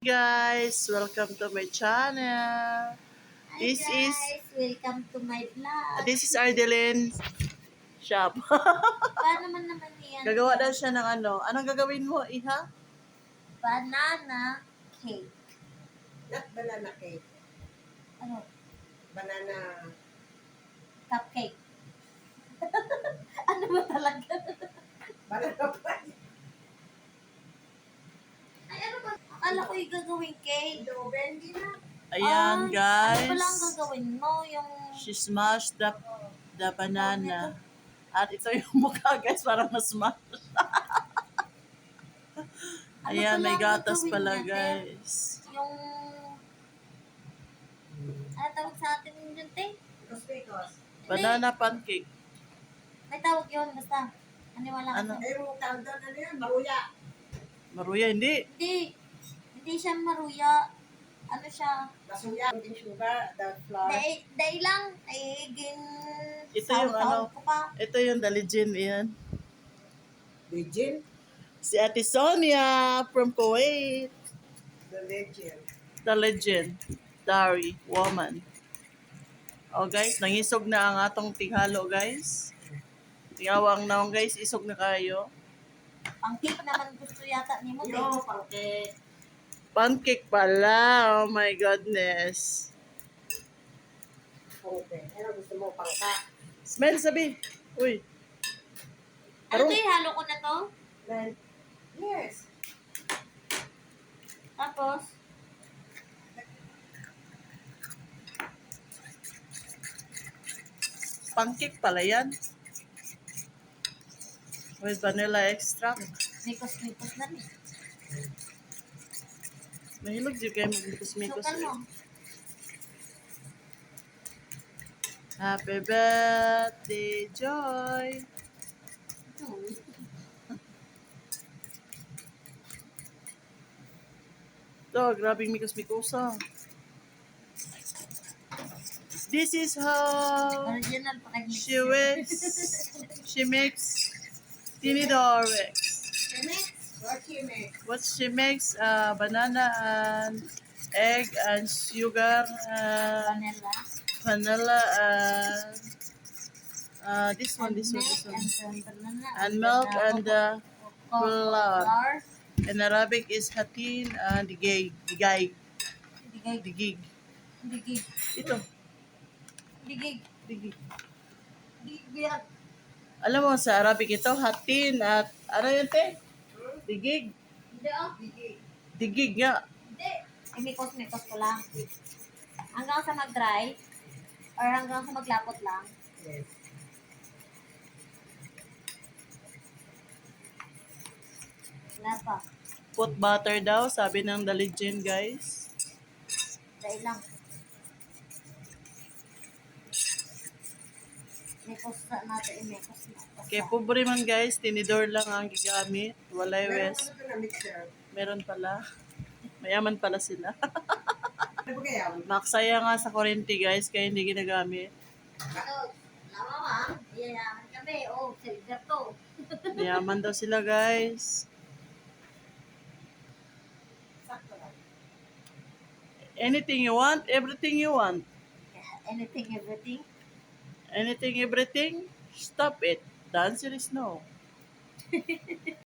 Guys, welcome to my channel. Hi guys, welcome to my vlog. This is Ardeline shop. Paano naman yan? Gagawa daw siya ng ano. Anong gagawin mo, Iha? Banana cake. Not banana cake. Ano? Banana. Cupcake. Ano ba talaga? Banana pie. Ay, ano ba? Akala ko yung gagawin cake. Hindi na. Ayan, Ano guys. pala ang gagawin mo? Yung... She smashed the banana. At ito yung mukha, guys, parang mas-smash. Ayan, pala may ang gatas gagawin pala, natin? guys. Yung... Ano tawag sa atin yun, te? Pikos. Banana pancake. May tawag yun, basta. Aniwala ka Ano? sa- Eh, yung tawag doon, ano yan? Maruya. Maruya, hindi. Hindi siya maruya. Ano siya? Masuya. Hindi sugar. The flour. Dahil lang, ay gin... Ito yung ano. ko pa. Ito yung dalijin, yan. Legend. Si Ate Sonia from Kuwait. The legend. The legend. Dari, woman. Oh guys, nangisog na ang atong tinghalo guys. Tingawang naong guys, isog na kayo. Pang-cake naman gusto yata ni mo. Yo, pangke. Pancake pala, oh my goodness. Pangke. Ano gusto mo? Pangka. Smell sabi. Uy. Ano to halo ko na to? Then, yes. Tapos, Pancake pala yan. With vanilla extract. mikos-mikos na rin. Mahilog di kayo magmikos-mikos. Sukan mo. Happy birthday, Joy. Ito, grabing mikos-mikosa. This is how Original pa kag she makes tinidor Rex. What you make? What she makes, banana and egg and sugar and vanilla. vanilla and this one. And milk and flour. In Arabic is hatin and digay. Digay. Digig. Digig. Ito. Digig. Digig. Digig. Alam mo, sa Arabic ito, hatin at ano yun, te? Digig. Hindi oh. Digig nga. Hindi. Mikos-mikos ko lang. Hanggang sa mag-dry or hanggang sa maglapot lang. Yes. Wala pa. Put butter daw, sabi ng The Legend, guys. Dahil lang. Mikos na natin. Mikos na. Kaya pobre man guys, tinidor lang ang gigamit. Walay Meron wes. ko na mixer. Meron pala. Mayaman pala sila. Ano ba kaya? Maksaya nga sa kurente guys, kaya hindi ginagamit. Ito, lama ka. Iyayaman kami. Oh, silver to. Mayaman daw sila guys. Sakto lang. Anything you want, everything you want. Anything, everything. Anything, everything, stop it. The answer is no.